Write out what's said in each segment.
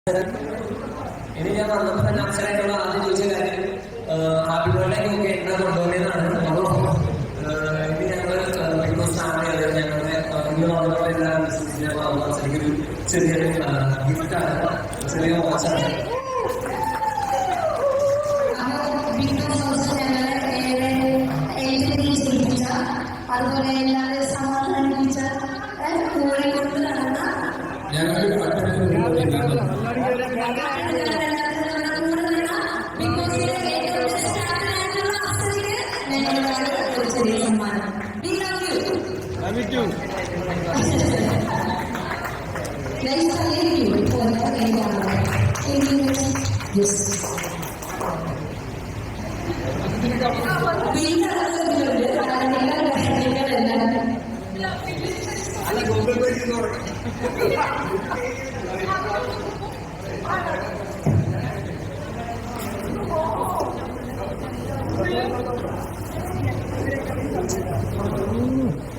ഇനി ഞാൻ വന്നപ്പോ തന്നെ അച്ഛനായിട്ടുള്ള ആദ്യം ചോദിച്ച കാര്യം ഹാപ്പി ബർത്ത്ഡേ ഒക്കെ എന്താ കൊണ്ടുപോകുന്നതാണ്. ഇനി ഞങ്ങള് ബിഗ് ബോസ് ഫാമിലി ഞങ്ങളുടെ ഇന്ന് വന്നപ്പോൾ എല്ലാ ബിസിനസിലെ അച്ഛനൊരു ചെറിയൊരു ഗിഫ്റ്റാണ്, ചെറിയ വാച്ചാണ്. അതുപോലെ എല്ലാവരും സമാധാനിപ്പിച്ച കൂടെ കൊണ്ട് നടന്ന ഞങ്ങൾക്ക്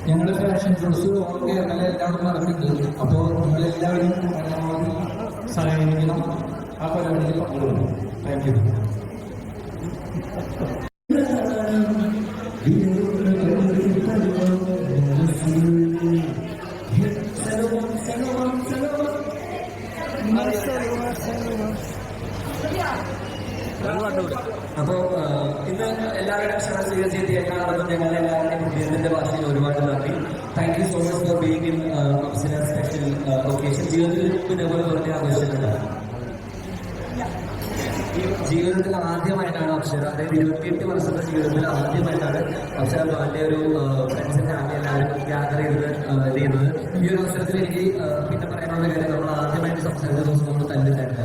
ഞങ്ങളുടെ ഫാഷൻ ഷോസ് ഒക്കെ നല്ല എല്ലാവരും നടക്കുന്നുണ്ട്. അപ്പോൾ നിങ്ങളെല്ലാവരും സഹകരിക്കണം, ആ പരിപാടിയിൽ പങ്കെടുക്കണം. Thank you. അപ്പോ ഇന്ന് എല്ലാവരുടെയും ക്ഷണം സ്വീകരിച്ചെത്തിയ എല്ലാവർക്കും ഞങ്ങളുടെ എല്ലാവരുടെയും ഹൃദയത്തിന്റെ ഭാഷയിൽ ഒരുപാട് നന്ദി. Thank you so much for being in Apsara special occasion. ജീവിതത്തിൽ ഇതുപോലെ വെറുതെ ആഘോഷിച്ചിട്ടില്ല. ജീവിതത്തിൽ ആദ്യമായിട്ടാണ് അപ്സര, അതായത് 28 വർഷത്തെ ജീവിതത്തിൽ ആദ്യമായിട്ടാണ് അപ്സര ബർത്ത്ഡേ ഒരു ഫ്രണ്ട്സിന്റെ ഫാമിലി എല്ലാവരും ഗ്യാദർ ചെയ്യുന്നത്. ഈ ഒരു അവസരത്തിൽ എനിക്ക് പിന്നെ പറയാനുള്ള കാര്യം, നമ്മൾ ആദ്യമായിട്ട് സംസാരിച്ച ദിവസം നമ്മൾ തല്ലിട്ടായിരുന്നു.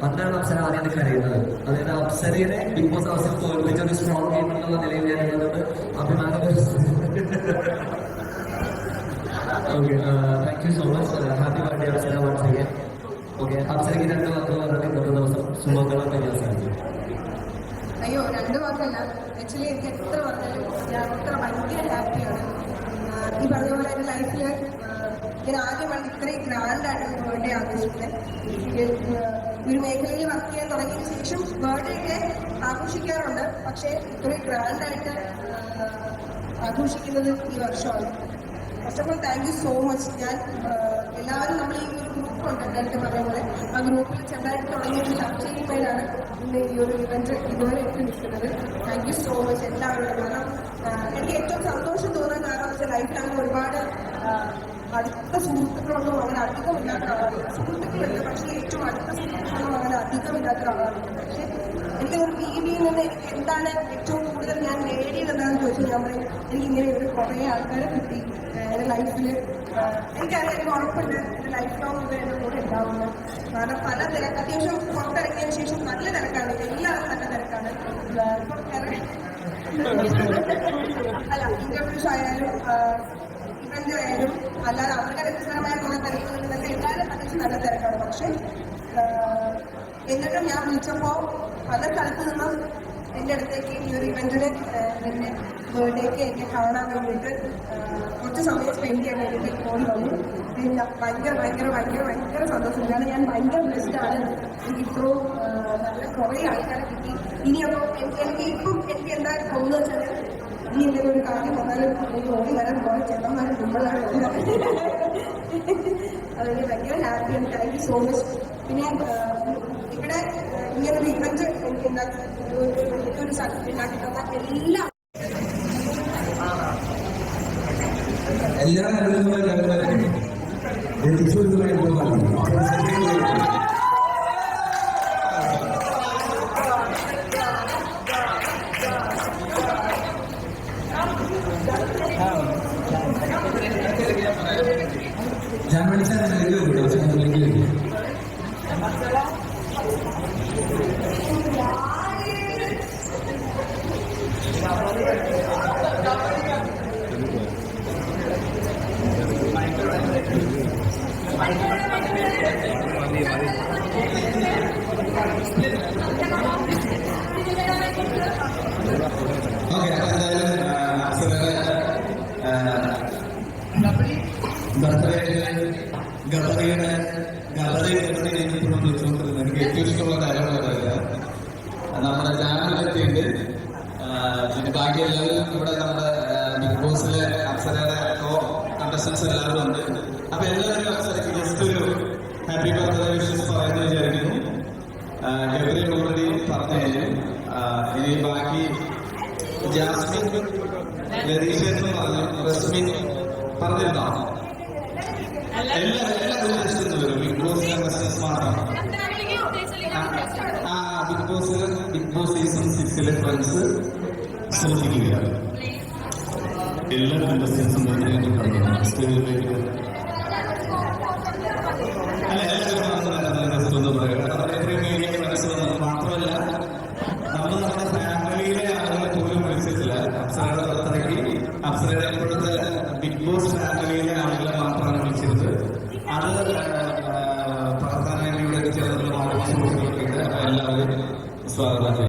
അന്നാണ് അപ്സര ആദ്യം കരയുന്നത്. അതായത് അപ്സരയുടെ ബിഗ് ബോസ് അവസരം തോൽപ്പിച്ച ഒരു സ്ട്രോങ് ഗെയിമർ എന്നുള്ള നിലയിൽ ഞാൻ എന്നോട് അഭിമാനം. Okay, thank you so much. Happy birthday Apsara once again. Okay, അപ്സരയ്ക്ക് 2 വാക്കുകൾ പറഞ്ഞിട്ട് ഇന്നത്തെ ദിവസം ശുഭങ്ങളും പരിഹാസമായിരിക്കും. അയ്യോ, 2 വാക്കല്ല. ആക്ച്വലി എനിക്ക് എത്ര പറഞ്ഞാലും ഞാൻ അത്ര ഭയങ്കര ഹാപ്പിയാണ്. ഈ പറഞ്ഞ പോലെ എൻ്റെ ലൈഫിൽ ഞാൻ ആദ്യമാണ് ഇത്രയും ഗ്രാൻഡായിട്ട് ബർത്ത്ഡേ ആഘോഷിക്കുന്നത്. ഒരു മേഖലയിൽ വർക്ക് ചെയ്യാൻ തുടങ്ങിയതിന് ശേഷം ബർത്ത്ഡേ ഒക്കെ ആഘോഷിക്കാറുണ്ട്, പക്ഷേ ഇത്രയും ഗ്രാൻഡായിട്ട് ആഘോഷിക്കുന്നത് ഈ വർഷമാണ്. First of all thank you so much. ഞാൻ എല്ലാവരും നമ്മൾ ഈ ഒരു ഗ്രൂപ്പുണ്ട്, നേരത്തെ പറഞ്ഞ പോലെ ആ ഗ്രൂപ്പിൽ ചെറുതായിട്ട് തുടങ്ങിയ ഒരു ചർച്ചയിന്മേലാണ് ഇന്ന് ഈ ഒരു ഇവന്റ് ഇതുവരെ എത്തി നിൽക്കുന്നത്. താങ്ക് യു സോ മച്ച് എല്ലാവരോടും. കാരണം എനിക്ക് ഏറ്റവും സന്തോഷം തോന്നാൻ കാരണം വെച്ചാൽ ലൈഫിൽ അങ്ങനെ ഒരുപാട് അടുത്ത സുഹൃത്തുക്കളൊന്നും അങ്ങനെ അധികമില്ലാത്ത ആളാണ്. സുഹൃത്തുക്കളുണ്ട്, പക്ഷേ ഏറ്റവും അടുത്ത സുഹൃത്തുക്കളൊന്നും അങ്ങനെ അധികമില്ലാത്ത ആളാണ്. പക്ഷേ എൻ്റെ ഒരു രീതിയിൽ നിന്ന് എനിക്ക് എന്താണ് ഏറ്റവും കൂടുതൽ ഞാൻ നേടിയതെന്താണെന്ന് ചോദിച്ചാൽ ഞാൻ പറയും, എനിക്ക് ഇങ്ങനെ ഒരു കുറേ ആൾക്കാരെ കിട്ടി എൻ്റെ ലൈഫിൽ. എനിക്കറിയാം, എനിക്ക് ഉറപ്പുണ്ട് എൻ്റെ ലൈഫ് ലോങ് ഇത് എൻ്റെ കൂടെ ഉണ്ടാവുന്നത്. കാരണം പല തിരക്ക്, അത്യാവശ്യം പുറത്തിറങ്ങിയതിന് ശേഷം നല്ല തിരക്കാണ്, എല്ലാവരും നല്ല തിരക്കാണ്. അല്ല, ഇന്റർവ്യൂസ് ആയാലും ഇവന്റ് ആയാലും അല്ലാതെ അവരുടെ വ്യക്തിപരമായ കുറെ തിരക്കുകളിലൊക്കെ എല്ലാവരും അത്യാവശ്യം നല്ല തിരക്കാണ്. പക്ഷെ എന്നിട്ടും ഞാൻ വിളിച്ചപ്പോൾ പല സ്ഥലത്ത് നിന്നും എൻ്റെ അടുത്തേക്ക് ഈ ഒരു ഇവന്റിന് എൻ്റെ ബർത്ത്ഡേക്ക് എന്നെ കാണാൻ വേണ്ടിയിട്ട് കുറച്ച് സമയം സ്പെൻഡ് ചെയ്യാൻ വേണ്ടിയിട്ട് ഫോൺ വന്നു. പിന്നെ ഭയങ്കര ഭയങ്കര ഭയങ്കര ഭയങ്കര സന്തോഷം. കാരണം ഞാൻ ഭയങ്കര ബ്ലെസ്ഡാണ്. എനിക്ക് ഇപ്പോഴും നല്ല കുറേ ആൾക്കാരെ കിട്ടി. ഇനിയപ്പോൾ എനിക്ക് എന്താ തോന്നുന്നത് വെച്ചാൽ, ഇനി എന്തെങ്കിലും ഒരു കാര്യം വന്നാലും എനിക്ക് ഓടി വരാൻ കുറേ ചെന്നന്മാരും മുമ്പുള്ളതാണ്. അതെനിക്ക് ഭയങ്കര ഹാപ്പിയാണ്. Thank you so much. പിന്നെ ഇവിടെ ഇങ്ങനൊരു ഇവന്റ് എനിക്ക് ഒരു സ്ഥലത്ത് ഉണ്ടാക്കി തന്ന ബർത്ത്ഡേ ഗണപതിയുടെ ഗബ്രി ഓൾറെഡി പറഞ്ഞു കഴിഞ്ഞു. ഇനി ബാക്കി ജാസ്മിൻ, ലതീഷ് പറഞ്ഞു, റസ്മിൻ പറഞ്ഞിരുന്നോ? എല്ലാവരും ടെസ്റ്റ് വരും. ബിഗ് ബോസിലെ ക്വസ്റ്റ്യൻസ് മാത്രം. ബിഗ് ബോസ് സീസൺ 6 ഫ്രണ്ട്സ് ശ്രദ്ധിക്കുക. എല്ലാ കണ്ടസ്റ്റൻസും സ്റ്റേജിലേക്ക് മാത്രമല്ല, നമ്മൾ നമ്മുടെ ഫാമിലിയിലെ ആളുകളെ പോലും വിളിച്ചിട്ടില്ല. അപ്സരയുടെ പുറത്തിറക്കി അപ്സരയുടെ ഇപ്പോഴത്തെ ബിഗ് ബോസ് ഫാമിലിയിലെ ആളുകളെ മാത്രമാണ് വിളിച്ചിരുന്നത്. അത് പ്രവർത്തന ചേർന്നുള്ള മാധ്യമ സുഹൃത്തുക്കൾക്ക് എല്ലാവരും സ്വാഗതം.